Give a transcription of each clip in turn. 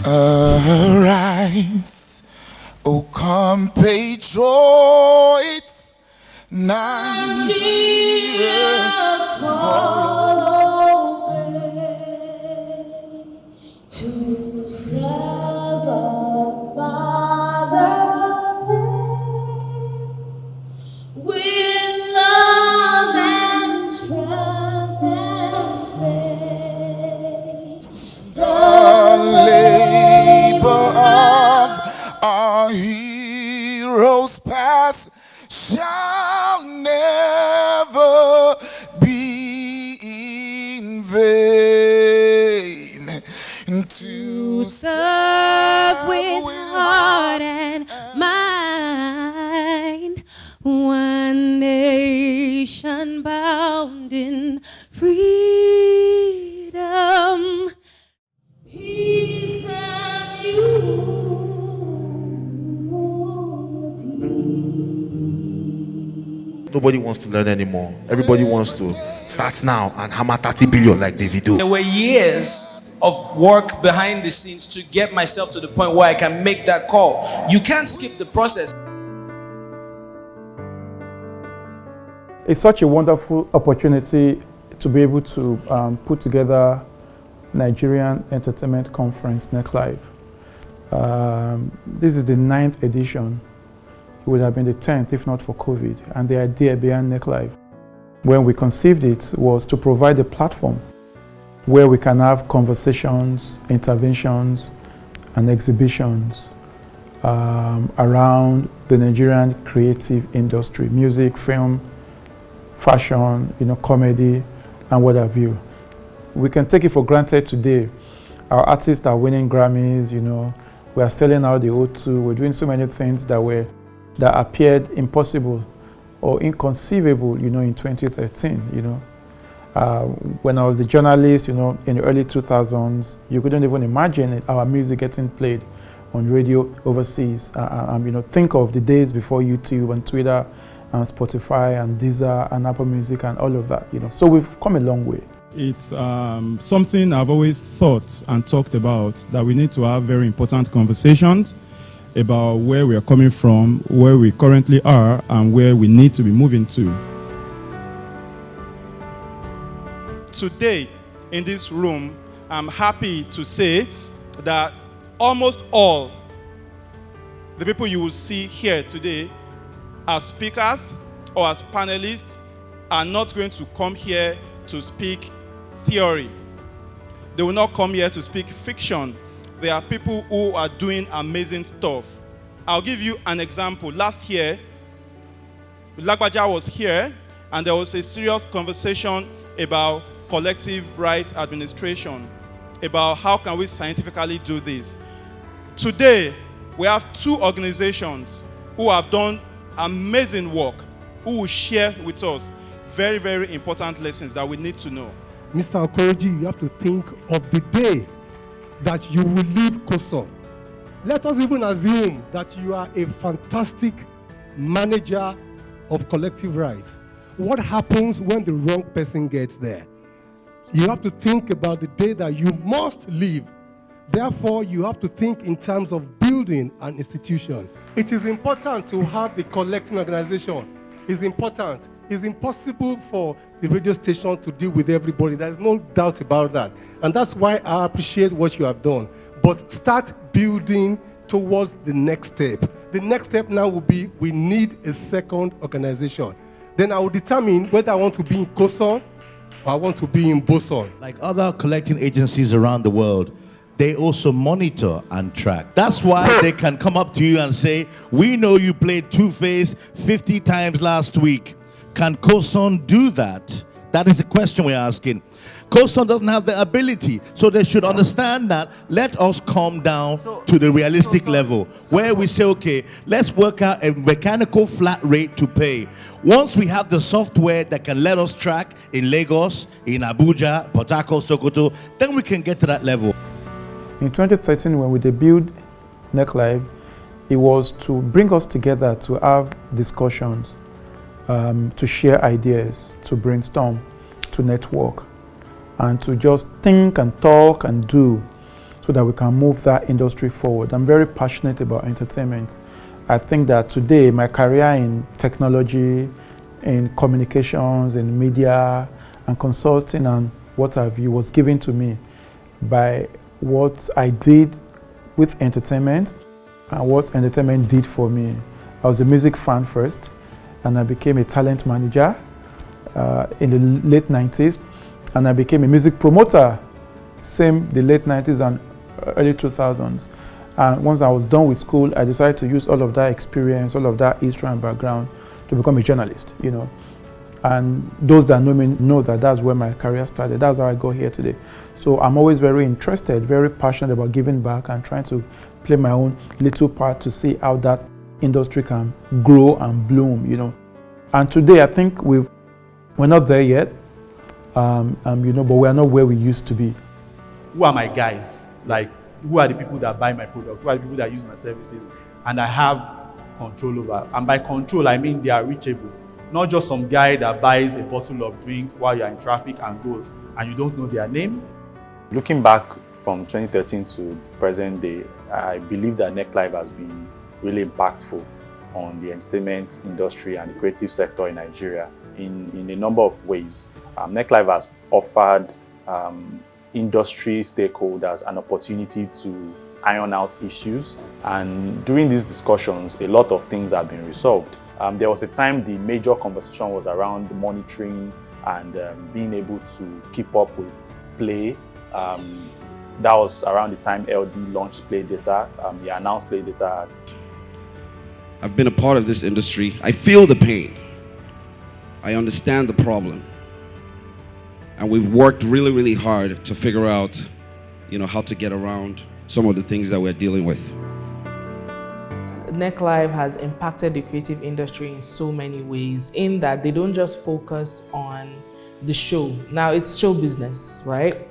Arise, O compatriots, Nigeria's call obey, to serve our fatherland with love and strength and faith. The labor of our heroes past shall never be in vain. To serve with heart and mind, one nation bound in freedom, peace and unity. Nobody wants to learn anymore. Everybody wants to start now and hammer 30 billion like Davido. There were years of work behind the scenes to get myself to the point where I can make that call. You can't skip the process. It's such a wonderful opportunity to be able to put together Nigerian Entertainment Conference, NECLive. This is the 9th edition. It would have been the 10th if not for COVID. And the idea behind NECLive, when we conceived it, was to provide a platform where we can have conversations, interventions, and exhibitions around the Nigerian creative industry, music, film, fashion, comedy, and what have you. We can take it for granted today. Our artists are winning Grammys, we are selling out the O2, we're doing so many things that appeared impossible or inconceivable, in 2013, When I was a journalist, in the early 2000s, you couldn't even imagine our music getting played on radio overseas. Think of the days before YouTube and Twitter and Spotify and Deezer and Apple Music and all of that, So we've come a long way. It's something I've always thought and talked about, that we need to have very important conversations about where we are coming from, where we currently are, and where we need to be moving to. Today, in this room, I'm happy to say that almost all the people you will see here today as speakers or as panelists are not going to come here to speak theory. They will not come here to speak fiction. There are people who are doing amazing stuff. I'll give you an example. Last year, Lagbaja was here, and there was a serious conversation about collective rights administration, about how can we scientifically do this. Today, we have 2 organizations who have done amazing work, who will share with us very, very important lessons that we need to know. Mr. Okoroji, you have to think of the day that you will leave COSON. Let us even assume that you are a fantastic manager of collective rights. What happens when the wrong person gets there? You have to think about the day that you must leave. Therefore, you have to think in terms of building an institution. It is important to have the collecting organization. It's important. It's impossible for the radio station to deal with everybody. There's no doubt about that. And that's why I appreciate what you have done. But start building towards the next step. The next step now will be, we need a second organization. Then I will determine whether I want to be in COSON or I want to be in BOSON. Like other collecting agencies around the world, they also monitor and track. That's why they can come up to you and say, we know you played Two-Face 50 times last week. Can COSON do that? That is the question we're asking. COSON doesn't have the ability, so they should understand that. Let us calm down to the realistic level where we say, okay, let's work out a mechanical flat rate to pay. Once we have the software that can let us track in Lagos, in Abuja, Port Harcourt, Sokoto, then we can get to that level. In 2013, when we debuted NECLive, it was to bring us together to have discussions, to share ideas, to brainstorm, to network, and to just think and talk and do. so that we can move that industry forward. I'm very passionate about entertainment. I think that today my career in technology, in communications, in media, and consulting and what have you was given to me by what I did with entertainment and what entertainment did for me. I was a music fan first, and I became a talent manager in the late 90s, and I became a music promoter, same the late 90s and early 2000s. And once I was done with school, I decided to use all of that experience, all of that history and background to become a journalist, you know. And those that know me know that that's where my career started. That's how I got here today. So I'm always very interested, very passionate about giving back and trying to play my own little part to see how that industry can grow and bloom, you know. And today I think we're not there yet, you know, but we're not where we used to be. Who are my guys? Like, who are the people that buy my product? Who are the people that use my services? And I have control over. And by control, I mean they are reachable. Not just some guy that buys a bottle of drink while you're in traffic and goes, and you don't know their name. Looking back from 2013 to present day, I believe that NECLive has been really impactful on the entertainment industry and the creative sector in Nigeria in a number of ways. NECLive has offered industry stakeholders an opportunity to iron out issues, and during these discussions, a lot of things have been resolved. There was a time the major conversation was around monitoring and being able to keep up with play. That was around the time LD launched Play Data. He announced Play Data. I've been a part of this industry. I feel the pain. I understand the problem. And we've worked really, really hard to figure out, you know, how to get around some of the things that we're dealing with. NECLive has impacted the creative industry in so many ways, in that they don't just focus on the show. Now it's show business, right?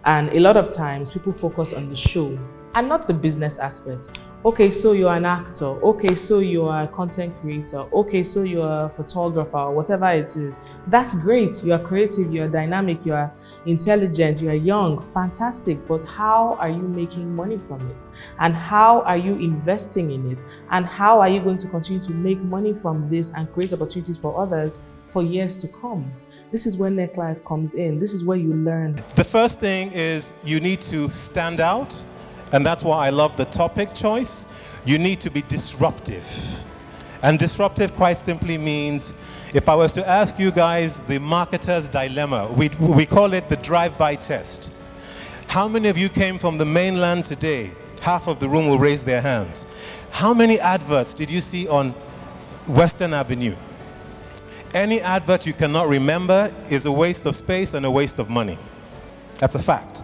And a lot of times people focus on the show and not the business aspect. Okay, so you're an actor. Okay, so you're a content creator. Okay, so you're a photographer, or whatever it is. That's great. You're creative, you're dynamic, you're intelligent, you're young, fantastic. But how are you making money from it? And how are you investing in it? And how are you going to continue to make money from this and create opportunities for others for years to come? This is where NECLive comes in. This is where you learn. The first thing is you need to stand out. And that's why I love the topic choice. You need to be disruptive. And disruptive quite simply means, if I was to ask you guys the marketer's dilemma, we call it the drive-by test. How many of you came from the mainland today? Half of the room will raise their hands. How many adverts did you see on Western Avenue? Any advert you cannot remember is a waste of space and a waste of money. That's a fact.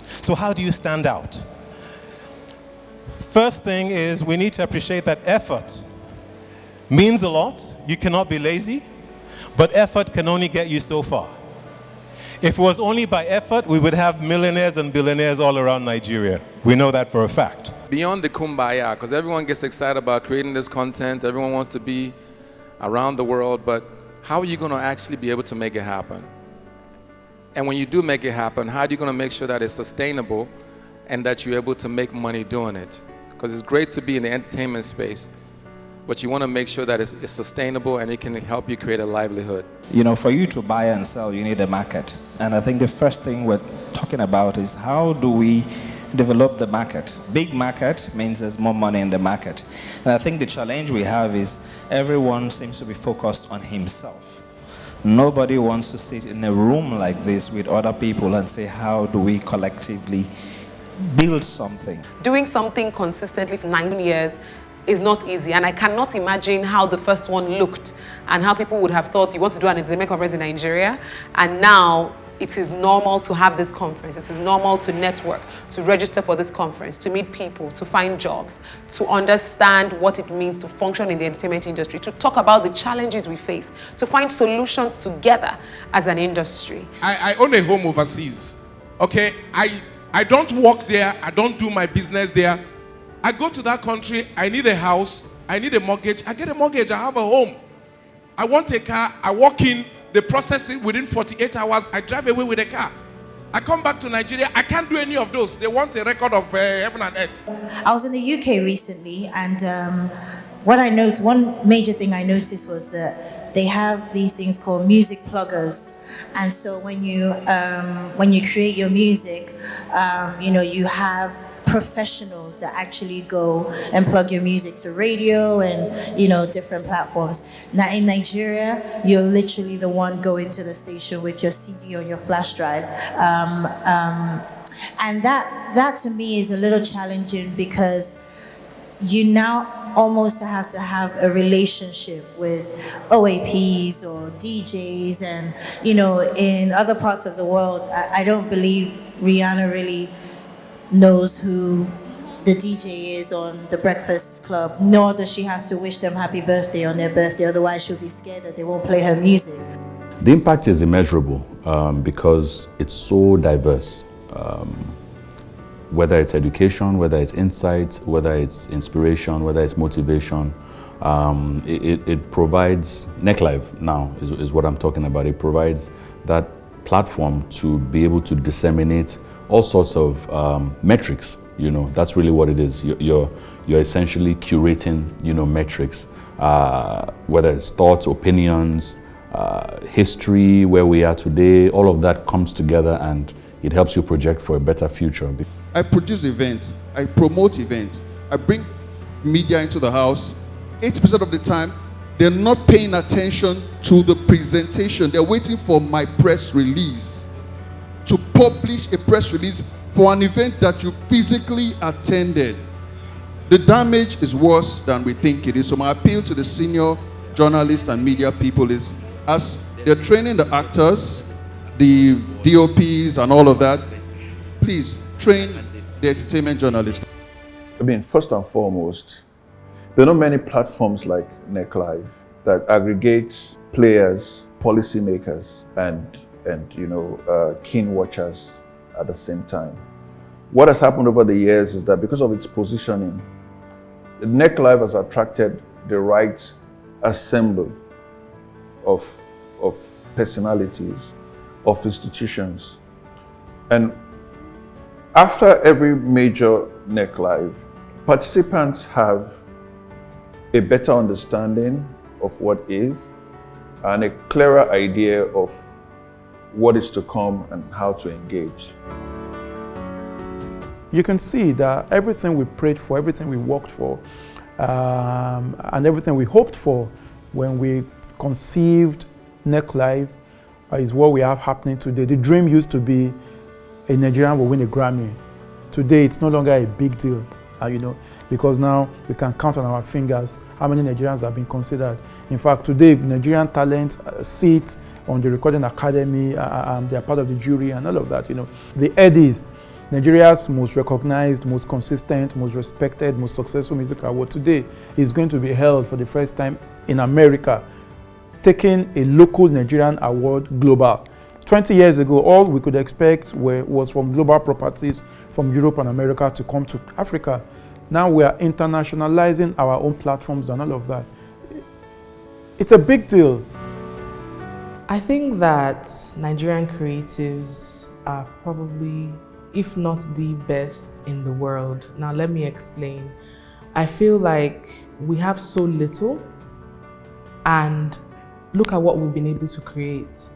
So how do you stand out? First thing is we need to appreciate that effort means a lot. You cannot be lazy, but effort can only get you so far. If it was only by effort, we would have millionaires and billionaires all around Nigeria. We know that for a fact. Beyond the kumbaya, because everyone gets excited about creating this content, everyone wants to be around the world, but how are you going to actually be able to make it happen? And when you do make it happen, how are you going to make sure that it's sustainable and that you're able to make money doing it? Because it's great to be in the entertainment space, but you want to make sure that it's sustainable and it can help you create a livelihood. You know, for you to buy and sell, you need a market. And I think the first thing we're talking about is how do we develop the market? Big market means there's more money in the market. And I think the challenge we have is everyone seems to be focused on himself. Nobody wants to sit in a room like this with other people and say, how do we collectively build something? Doing something consistently for 9 years is not easy, and I cannot imagine how the first one looked and how people would have thought you want to do an entertainment conference in Nigeria, and now it is normal to have this conference. It is normal to network, to register for this conference, to meet people, to find jobs, to understand what it means to function in the entertainment industry, to talk about the challenges we face, to find solutions together as an industry. I own a home overseas, okay? I don't work there, I don't do my business there. I go to that country, I need a house, I need a mortgage, I get a mortgage, I have a home. I want a car, I walk in, they process it within 48 hours, I drive away with a car. I come back to Nigeria, I can't do any of those. They want a record of heaven and earth. I was in the UK recently, and one major thing I noticed was that they have these things called music pluggers. And so when you create your music, you have professionals that actually go and plug your music to radio and different platforms. Now in Nigeria, you're literally the one going to the station with your CD or your flash drive, and that to me is a little challenging, because you now almost have to have a relationship with OAPs or DJs, and in other parts of the world, I don't believe Rihanna really knows who the DJ is on the Breakfast Club, nor does she have to wish them happy birthday on their birthday, otherwise she'll be scared that they won't play her music. The impact is immeasurable because it's so diverse. Whether it's education, whether it's insight, whether it's inspiration, whether it's motivation, it provides, NECLive now is what I'm talking about. It provides that platform to be able to disseminate all sorts of metrics. That's really what it is. You're essentially curating, metrics, whether it's thoughts, opinions, history, where we are today. All of that comes together, and it helps you project for a better future. I produce events, I promote events, I bring media into the house. 80% of the time, they're not paying attention to the presentation. They're waiting for my press release, to publish a press release for an event that you physically attended. The damage is worse than we think it is. So my appeal to the senior journalists and media people is, as they're training the actors, the DOPs and all of that, please train the entertainment journalists. I mean, first and foremost, there are not many platforms like NECLive that aggregates players, policymakers, and keen watchers at the same time. What has happened over the years is that because of its positioning, NECLive has attracted the right assembly of personalities, of institutions. And after every major NECLive, participants have a better understanding of what is and a clearer idea of what is to come and how to engage. You can see that everything we prayed for, everything we worked for, and everything we hoped for when we conceived NECLive is what we have happening today. The dream used to be a Nigerian will win a Grammy. Today, it's no longer a big deal, because now we can count on our fingers how many Nigerians have been considered. In fact, today, Nigerian talents sit on the Recording Academy, they are part of the jury and all of that, The Eddies, Nigeria's most recognized, most consistent, most respected, most successful music award today is going to be held for the first time in America, taking a local Nigerian award global. 20 years ago, all we could expect was from global properties from Europe and America to come to Africa. Now we are internationalizing our own platforms and all of that. It's a big deal. I think that Nigerian creatives are probably, if not the best in the world. Now let me explain. I feel like we have so little, and look at what we've been able to create.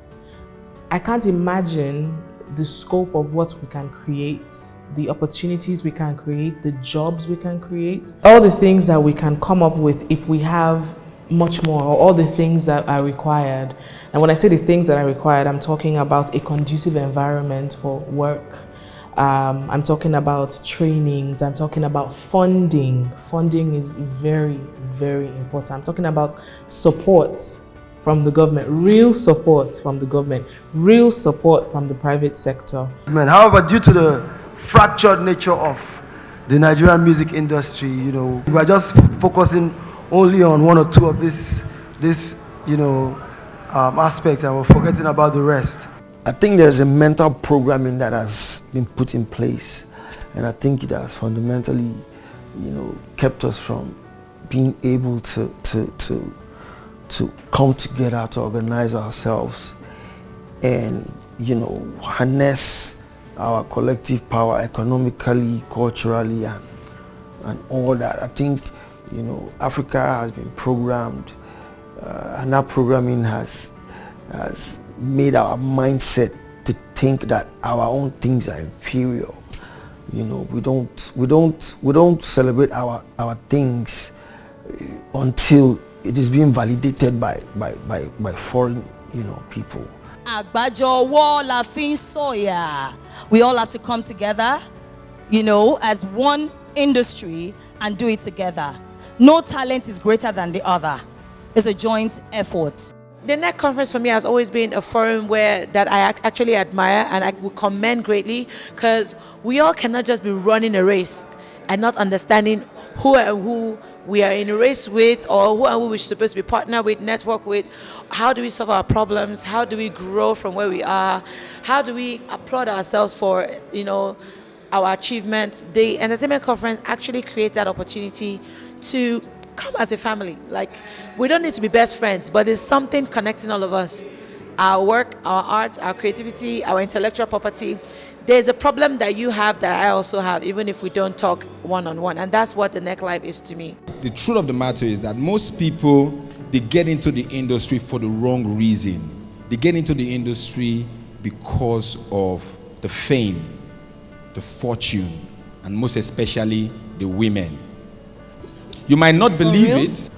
I can't imagine the scope of what we can create, the opportunities we can create, the jobs we can create, all the things that we can come up with if we have much more, or all the things that are required. And when I say the things that are required, I'm talking about a conducive environment for work. I'm talking about trainings. I'm talking about funding. Funding is very, very important. I'm talking about support from the government, real support from the government, real support from the private sector. However, due to the fractured nature of the Nigerian music industry, we are just focusing only on one or two of this aspect, and we're forgetting about the rest. I think there's a mental programming that has been put in place, and I think it has fundamentally, kept us from being able to come together, to organize ourselves and, harness our collective power economically, culturally, and all that. I think, you know, Africa has been programmed, and that programming has made our mindset to think that our own things are inferior. You know, we don't celebrate our things until it is being validated by foreign, you know, people. Àgbájọ la fi ń sọ̀yà. We all have to come together, you know, as one industry and do it together. No talent is greater than the other. It's a joint effort. The NEC conference for me has always been a forum that I actually admire and I would commend greatly, because we all cannot just be running a race and not understanding who we are in a race with, or who and who we're supposed to be partnered with, network with. How do we solve our problems? How do we grow from where we are? How do we applaud ourselves for, you know, our achievements? The entertainment conference actually creates that opportunity to come as a family. Like, we don't need to be best friends, but there's something connecting all of us. Our work, our art, our creativity, our intellectual property. There's a problem that you have that I also have, even if we don't talk one-on-one. And that's what the NECLive is to me. The truth of the matter is that most people, they get into the industry for the wrong reason. They get into the industry because of the fame, the fortune, and most especially the women. You might not believe it.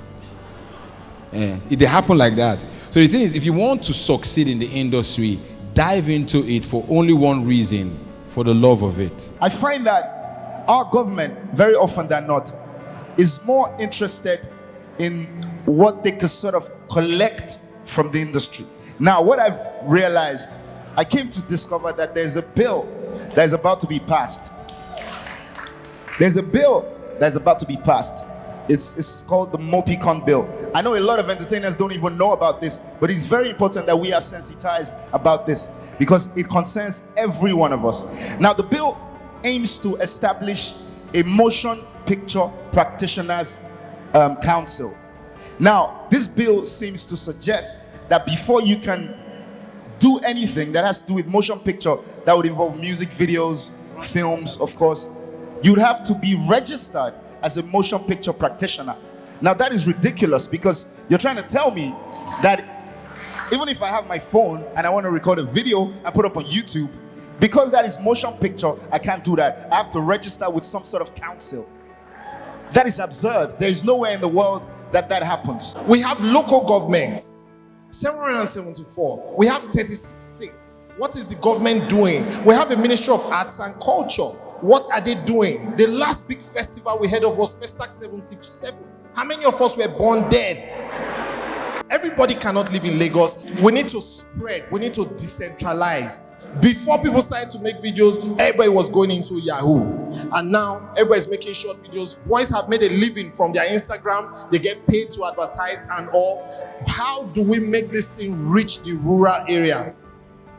It happen like that. So the thing is, if you want to succeed in the industry, dive into it for only one reason, for the love of it. I find that our government, very often than not, is more interested in what they can sort of collect from the industry. Now, what I've realized, I came to discover that there's a bill that is about to be passed. There's a bill that's about to be passed. It's called the Mopicon bill. I know a lot of entertainers don't even know about this, but it's very important that we are sensitized about this because it concerns every one of us. Now, the bill aims to establish a motion picture practitioners council. Now, this bill seems to suggest that before you can do anything that has to do with motion picture, that would involve music videos, films, of course, you'd have to be registered as a motion picture practitioner. Now that is ridiculous because you're trying to tell me that even if I have my phone and I want to record a video and put up on YouTube, because that is motion picture, I can't do that. I have to register with some sort of council. That is absurd. There is nowhere in the world that happens. We have local governments, 774. We have 36 states. What is the government doing? We have a Ministry of Arts and Culture. What are they doing? The last big festival we heard of was Festac 77. How many of us were born dead? Everybody cannot live in Lagos. We need to spread. We need to decentralize. Before people started to make videos, everybody was going into Yahoo. And now everybody's making short videos. Boys have made a living from their Instagram. They get paid to advertise and all. How do we make this thing reach the rural areas?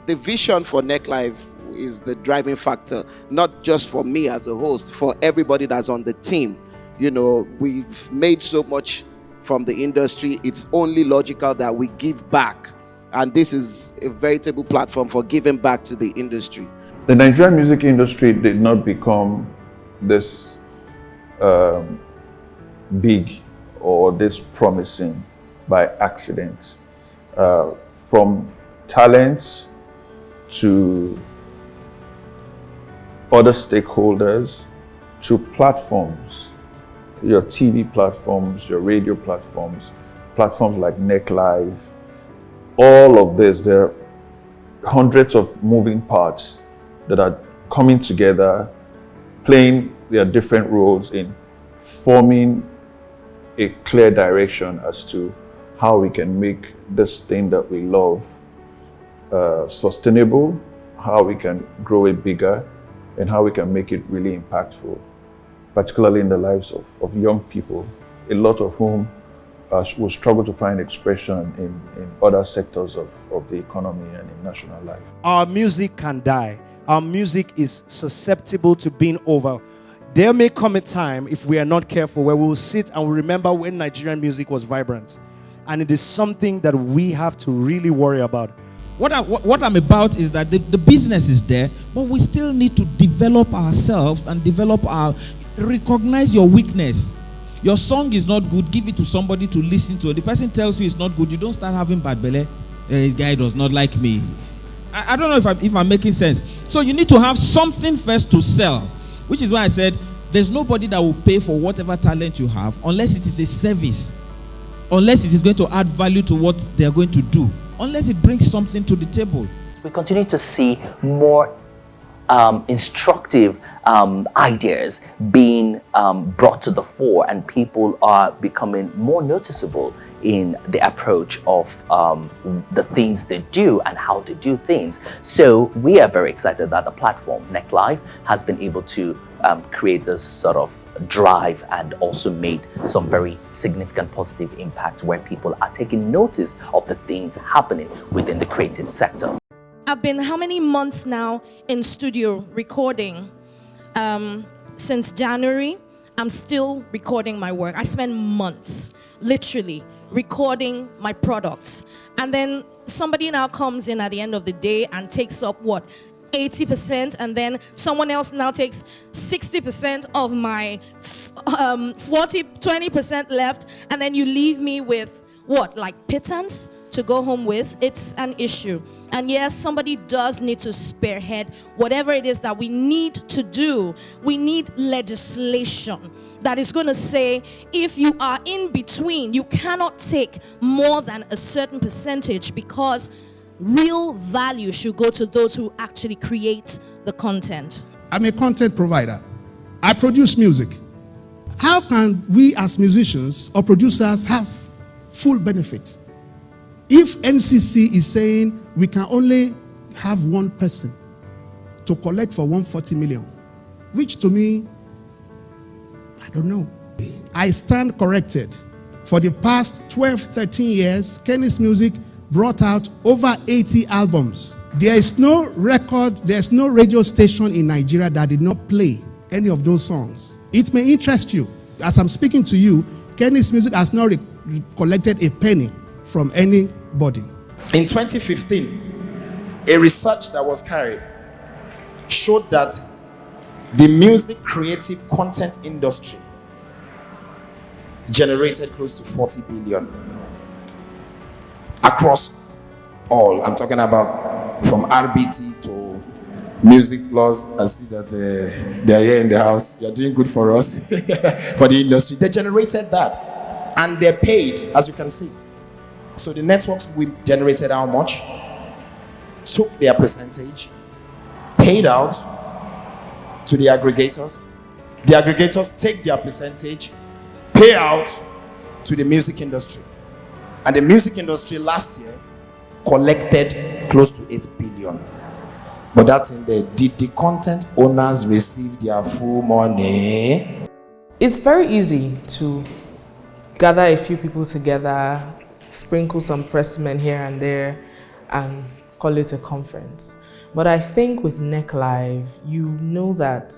The vision for NECLive is the driving factor, not just for me as a host, for everybody that's on the team. You know, we've made so much from the industry. It's only logical that we give back. And this is a veritable platform for giving back to the industry. The Nigerian music industry did not become this big or this promising by accident. From talents to other stakeholders to platforms, your TV platforms, your radio platforms, platforms like NECLive, all of this, there are hundreds of moving parts that are coming together, playing their different roles in forming a clear direction as to how we can make this thing that we love sustainable, how we can grow it bigger, and how we can make it really impactful, particularly in the lives of young people, a lot of whom will struggle to find expression in other sectors of the economy and in national life. Our music can die. Our music is susceptible to being over. There may come a time, if we are not careful, where we will sit and we'll remember when Nigerian music was vibrant. And it is something that we have to really worry about. what I'm about is that the business is there, but we still need to develop ourselves and recognize your weakness. Your song is not good, give it to somebody to listen to. The person tells you it's not good, you don't start having bad belly. Guy does not like me. I don't know if I'm making sense. So you need to have something first to sell, which is why I said there's nobody that will pay for whatever talent you have unless it is a service, unless it is going to add value to what they are going to do, unless it brings something to the table. We continue to see more instructive ideas being brought to the fore, and people are becoming more noticeable in the approach of the things they do and how they do things. So we are very excited that the platform NECLive has been able to create this sort of drive and also made some very significant positive impact where people are taking notice of the things happening within the creative sector. I've been how many months now in studio recording? Since January, I'm still recording my work. I spend months, literally, recording my products. And then somebody now comes in at the end of the day and takes up, 80%, and then someone else now takes 60% of my 20% left, and then you leave me with, pittance to go home with. It's an issue. And yes, somebody does need to spearhead whatever it is that we need to do. We need legislation that is going to say, if you are in between, you cannot take more than a certain percentage, because real value should go to those who actually create the content. I'm a content provider. I produce music. How can we as musicians or producers have full benefit? If NCC is saying we can only have one person to collect for 140 million, which to me, I don't know. I stand corrected. For the past 12, 13 years, Kenny's Music brought out over 80 albums. There is no record, there's no radio station in Nigeria that did not play any of those songs. It may interest you. As I'm speaking to you, Kenny's Music has not collected a penny from anybody. In 2015, a research that was carried showed that the music creative content industry generated close to 40 billion across all. I'm talking about from RBT to Music Plus. I see that they're here in the house. You're doing good for us, for the industry. They generated that, and they're paid, as you can see. So the networks we generated how much, took their percentage, paid out to the aggregators. The aggregators take their percentage, pay out to the music industry. And the music industry last year collected close to 8 billion. But that's in there. Did the content owners receive their full money? It's very easy to gather a few people together, sprinkle some press men here and there, and call it a conference. But I think with NECLive, you know that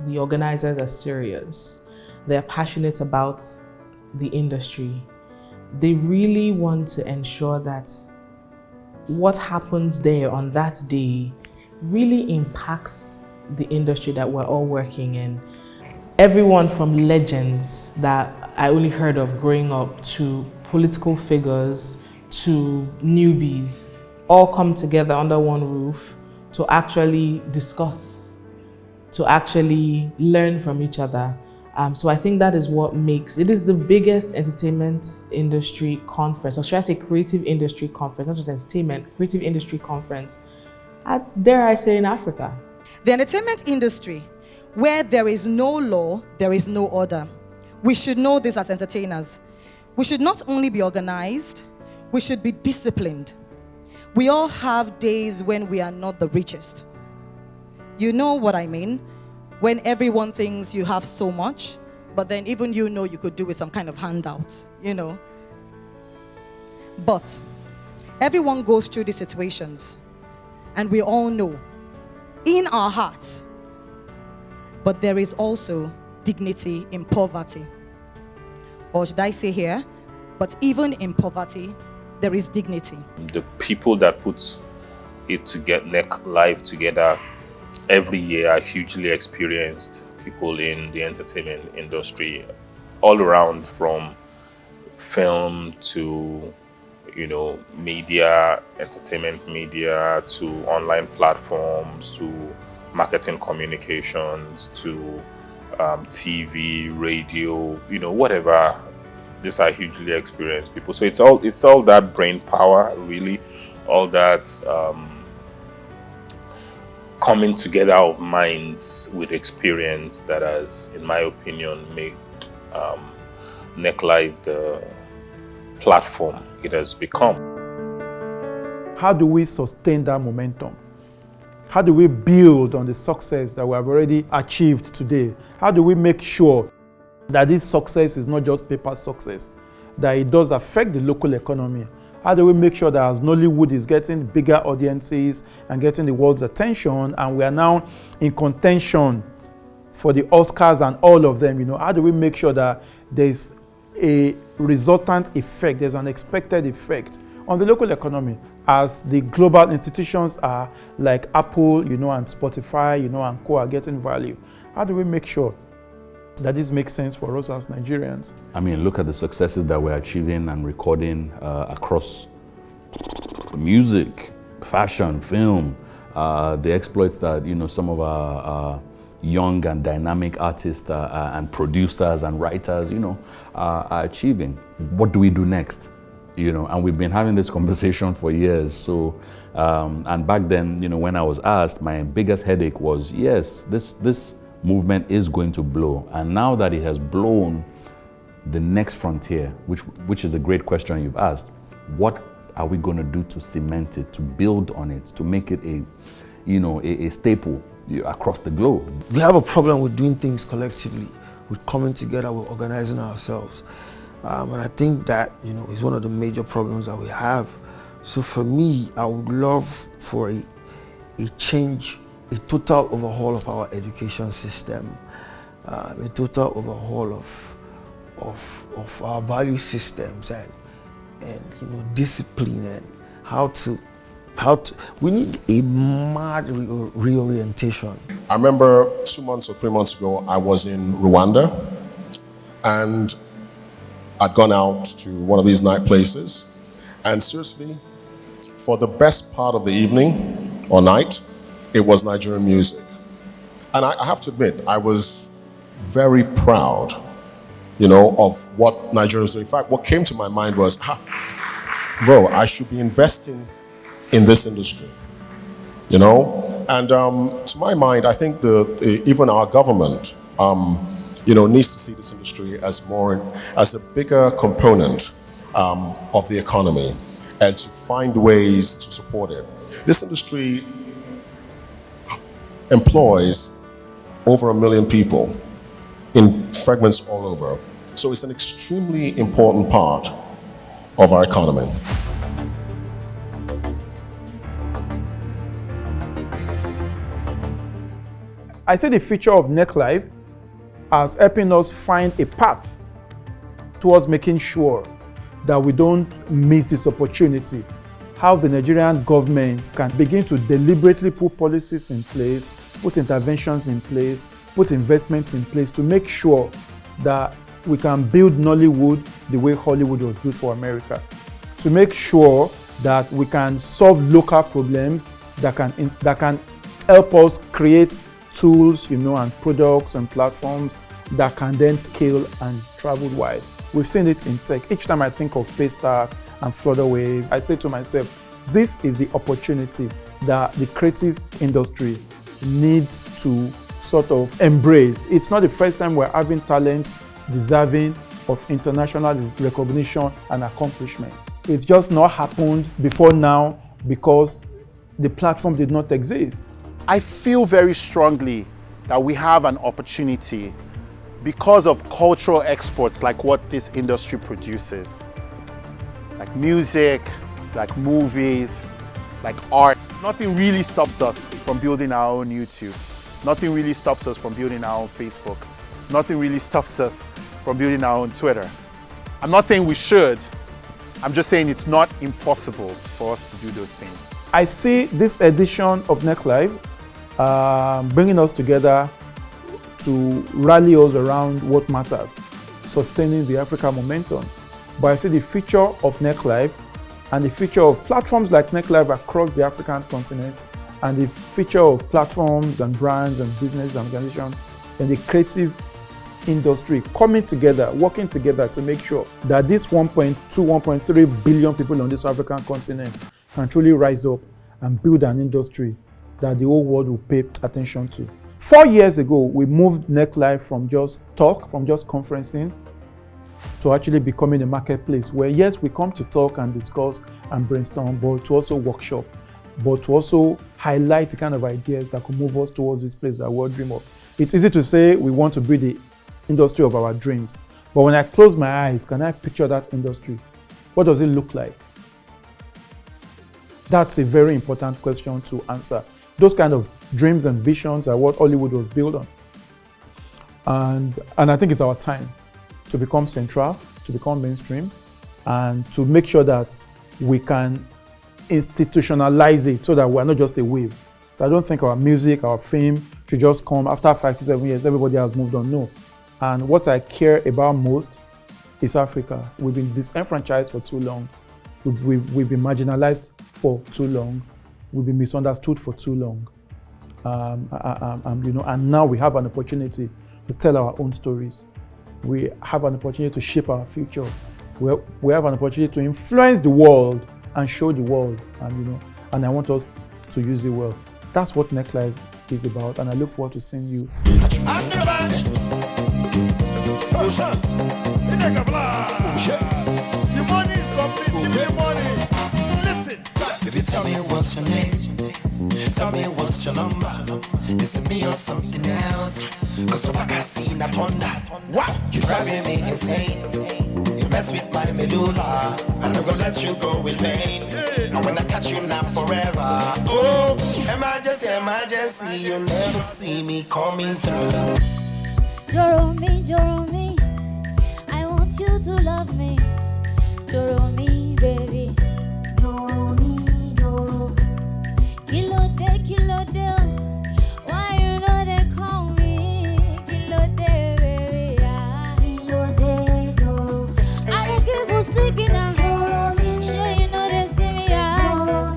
the organizers are serious. They're passionate about the industry. They really want to ensure that what happens there on that day really impacts the industry that we're all working in. Everyone from legends that I only heard of growing up to political figures to newbies all come together under one roof to actually discuss, to actually learn from each other. So I think that is what makes, it is the biggest entertainment industry conference, or should I say creative industry conference, not just entertainment, creative industry conference, dare I say, in Africa. The entertainment industry, where there is no law, there is no order. We should know this as entertainers. We should not only be organized, we should be disciplined. We all have days when we are not the richest. You know what I mean? When everyone thinks you have so much, but then even you know you could do with some kind of handouts, you know. But everyone goes through these situations, and we all know in our hearts, but there is also dignity in poverty. Or should I say here, but even in poverty, there is dignity. The people that put it to get NECLive together every year are hugely experienced people in the entertainment industry all around, from film to media, entertainment media, to online platforms, to marketing communications, to TV, radio, whatever. These are hugely experienced people. So it's all that brain power, really, all that coming together of minds with experience that has, in my opinion, made NECLive the platform it has become. How do we sustain that momentum? How do we build on the success that we have already achieved today? How do we make sure that this success is not just paper success, that it does affect the local economy? How do we make sure that as Nollywood is getting bigger audiences and getting the world's attention, and we are now in contention for the Oscars and all of them, how do we make sure that there's a resultant effect, there's an expected effect on the local economy as the global institutions are like Apple, and Spotify, and co are getting value? How do we make sure that this makes sense for us as Nigerians? I mean, look at the successes that we're achieving and recording across music, fashion, film, the exploits that some of our young and dynamic artists and producers and writers, are achieving. What do we do next? And we've been having this conversation for years. So, and back then, when I was asked, my biggest headache was, yes, this movement is going to blow. And now that it has blown, the next frontier, which is a great question you've asked, what are we going to do to cement it, to build on it, to make it a staple across the globe? We have a problem with doing things collectively, with coming together, with organizing ourselves. And I think that, is one of the major problems that we have. So for me, I would love for a change, a total overhaul of our education system, a total overhaul of our value systems and discipline, and how to we need a mad reorientation. I remember 2 months or 3 months ago, I was in Rwanda, and I'd gone out to one of these night places, and seriously, for the best part of the evening or night, it was Nigerian music. And I have to admit, I was very proud, of what Nigeria was doing. In fact, what came to my mind was, bro, I should be investing in this industry, And to my mind, I think even our government, needs to see this industry as a bigger component of the economy, and to find ways to support it. This industry employs over 1 million people in fragments all over. So it's an extremely important part of our economy. I see the future of NECLive as helping us find a path towards making sure that we don't miss this opportunity. How the Nigerian government can begin to deliberately put policies in place, put interventions in place, put investments in place to make sure that we can build Nollywood the way Hollywood was built for America. To make sure that we can solve local problems that can help us create tools, and products and platforms that can then scale and travel wide. We've seen it in tech. Each time I think of Paystack and Flutterwave, I say to myself, this is the opportunity that the creative industry needs to sort of embrace. It's not the first time we're having talent deserving of international recognition and accomplishment. It's just not happened before now because the platform did not exist. I feel very strongly that we have an opportunity because of cultural exports like what this industry produces, like music, like movies, like art. Nothing really stops us from building our own YouTube. Nothing really stops us from building our own Facebook. Nothing really stops us from building our own Twitter. I'm not saying we should, I'm just saying it's not impossible for us to do those things. I see this edition of NECLive bringing us together to rally us around what matters, sustaining the Africa momentum. But I see the future of NECLive and the future of platforms like NECLive across the African continent, and the future of platforms and brands and business and organizations in the creative industry coming together, working together to make sure that this 1.2, 1.3 billion people on this African continent can truly rise up and build an industry that the whole world will pay attention to. 4 years ago, we moved NECLive from just talk, from just conferencing, to actually becoming a marketplace where, yes, we come to talk and discuss and brainstorm, but to also workshop, but to also highlight the kind of ideas that could move us towards this place that we all dream of. It's easy to say we want to build the industry of our dreams, but when I close my eyes, can I picture that industry? What does it look like? That's a very important question to answer. Those kind of dreams and visions are what Hollywood was built on. And I think it's our time to become central, to become mainstream, and to make sure that we can institutionalize it so that we're not just a wave. So I don't think our music, our fame should just come after 5 to 7 years, everybody has moved on. No. And what I care about most is Africa. We've been disenfranchised for too long. We've been marginalized for too long. We've been misunderstood for too long. And now we have an opportunity to tell our own stories. We have an opportunity to shape our future. We have an opportunity to influence the world and show the world. And I want us to use it well. That's what NECLive is about, and I look forward to seeing you. The money is complete. Give me the money. Listen. Baby, tell me what's your name. Tell me what's your number. Is it me or something else? Cause what I see not thunder. What? You driving me insane. You mess with my medulla. I'm not gonna let you go in vain. And when I catch you now forever. Oh, emergency, emergency. You'll never see me coming through. Joro me, I want you to love me. Joro me, baby. Joro me, Joro. Kilo de, why you know they call me Kilo de, baby? Yeah. Kilo de, Joro. I don't give you signal. Sure you know they see me, yeah.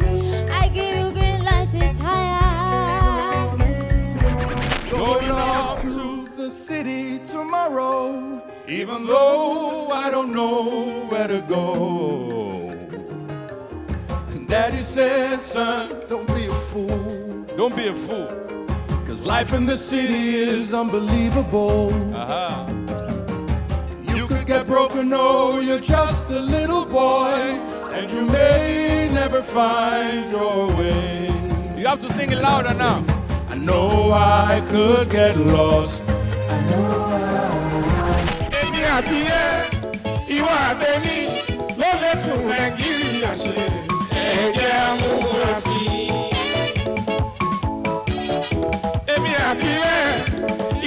I give you green light to tire. Going off to the city tomorrow, even though I don't know where to go. And Daddy said, son, don't be a fool. Don't be a fool. Cause life in the city is unbelievable. You could get broken, no, you're just a little boy, and you may never find your way. You have to sing it louder now. I know I could get lost. I know Èmi àti ìwọ àtẹ̀mí ló lè tún Nàìjíríà ṣe. Ẹ jẹ́ á múra sí i. Èmi àti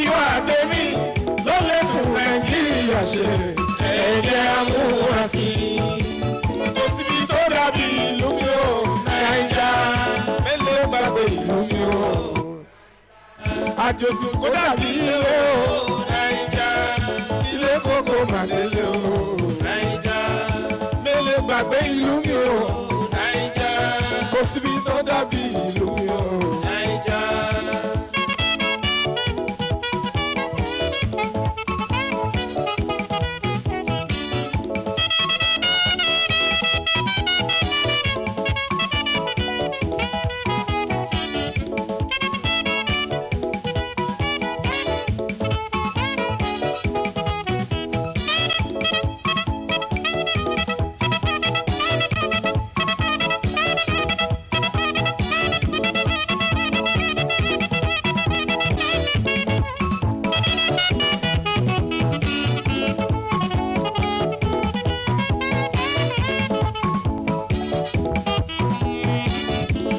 ìwọ àtẹ̀mí ló lè tún Nàìjíríà ṣe. Ẹ jẹ́ á múra sí i. Kò síbi tó dàbí ìlú mi ò Nàìjà. Mélòó gbàgbé ìlú mi ò. Àjòjò kò dàbí ilé o Naija, ilé kókó màdélé o Naija, mélòó gbàgbé ìlú mi o Naija, kò síbi tó dàbí